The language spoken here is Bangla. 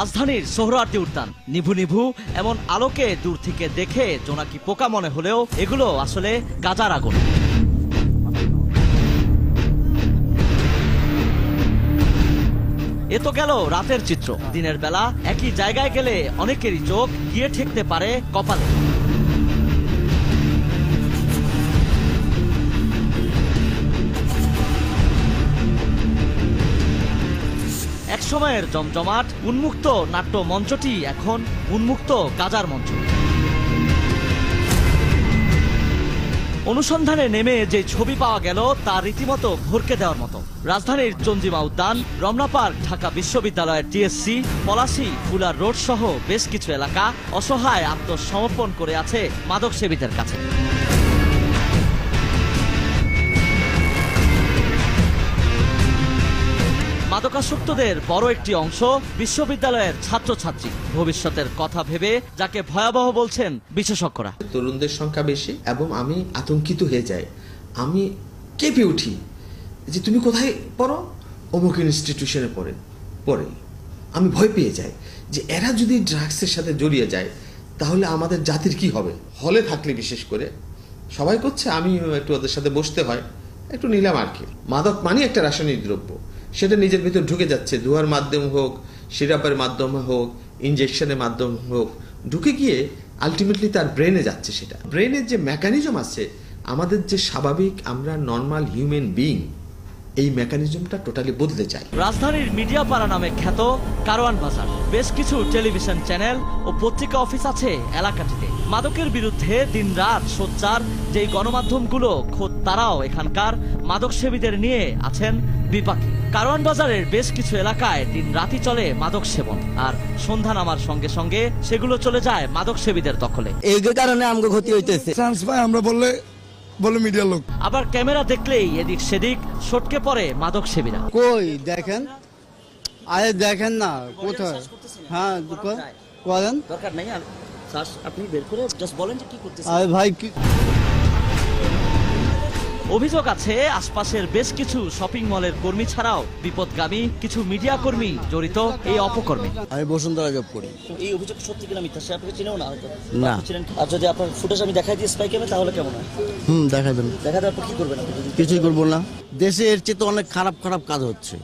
রাজধানীর সোহরাওয়ার্দী উদ্যান নিভু নিভু এমন আলোকে দূর থেকে দেখে জোনাকি পোকা মনে হলেও এগুলো আসলে গাজার আগুন। এ তো গেল রাতের চিত্র। দিনের বেলা একই জায়গায় গেলে অনেকেরই চোখ গিয়ে ঠেকতে পারে কপালে। একসময়ের জমজমাট উন্মুক্ত নাট্য মঞ্চটি এখন উন্মুক্ত গাজার মঞ্চ। অনুসন্ধানে নেমে যে ছবি পাওয়া গেল তা রীতিমতো ভরকে দেওয়ার মতো। রাজধানীর চন্দ্রিমা উদ্যান, রমনা পার্ক, ঢাকা বিশ্ববিদ্যালয়ের টিএসসি, পলাশী, ফুলার রোড সহ বেশ কিছু এলাকা অসহায় আত্মসমর্পণ করে আছে মাদক সেবীদের কাছে। মাদকাসক্তদের বড় একটি অংশ বিশ্ববিদ্যালয়ের ছাত্রছাত্রী। ভবিষ্যতের কথা ভেবে যাকে ভয়াবহ বলছেন বিশেষজ্ঞরা। তরুণদের সংখ্যা বেশি এবং আমি আতঙ্কিত হয়ে যাই, আমি কেঁপে উঠি যে তুমি কোথায় পড়ো? অমুক ইনস্টিটিউশনে পড়ে। আমি ভয় পেয়ে যাই যে এরা যদি ড্রাগসের সাথে জড়িয়ে যায় তাহলে আমাদের জাতির কি হবে। হলে থাকলে বিশেষ করে সবাই করছে, আমি একটু ওদের সাথে বসতে হয়, একটু নিলাম আর কি। মাদক মানে একটা রাসায়নিক দ্রব্য, সেটা নিজের ভিতর ঢুকে যাচ্ছে, ধোঁয়ার মাধ্যমে হোক, সিরাপের মাধ্যমে হোক, ইনজেকশনের মাধ্যমে হোক, ঢুকে গিয়ে আলটিমেটলি তার ব্রেনে যাচ্ছে। সেটা ব্রেনের যে মেকানিজম আছে, আমাদের যে স্বাভাবিক আমরা নর্মাল হিউম্যান বিইং, এই মেকানিজমটা টোটালি বদলে যায়। রাজধানীর মিডিয়া পাড়া নামে খ্যাত কারওয়ান বাজার, বেশ কিছু টেলিভিশন চ্যানেল ও পত্রিকা অফিস আছে এলাকাটিতে। মাদকের বিরুদ্ধে দিনরাত সোচ্চার যেই গণমাধ্যমগুলো, খোদ তারাও এখানকার মাদক সেবীদের নিয়ে আছেন বিপাকে। কারওয়ান বাজারের বেশ কিছু এলাকায় দিন রাতই চলে মাদক সেবন, আর সন্ধ্যা নামার সঙ্গে সঙ্গে সেগুলো চলে যায় মাদক সেবীদের দখলে। এই কারণে আমাকে ক্ষতি হইতেছে। আমরা বলে মিডিয়ার লোক আবার ক্যামেরা দেখলেই এদিক সেদিক সটকে পড়ে মাদক সেবীরা। কই দেখেন, আরে দেখেন না কোথায়। হ্যাঁ করেন, দরকার নেই, আপনি বের করে জাস্ট বলেন যে কি করতেছেন। আরে ভাই কি অভিযোগ আছে আশপাশের বেশ কিছু শপিং মলের কর্মী ছাড়াও বিপদগামী কিছু মিডিয়া কর্মী জড়িত এই অপকর্মে। আমি বসুন্ধরা জব করি। এই অভিযোগ সত্যি কিনা মিথ্যা সে আপনি চিনেও না হয়তো না। আর যদি আপনার ফুটেজ আমি দেখাই দিই স্পাই ক্যামে, তাহলে কেমন হয়? দেখা দেন। দেখা দেওয়ার পর কি করবেন আপনি? কিছুই করবো না। দেশে এর চেয়ে তো অনেক খারাপ কাজ হচ্ছে।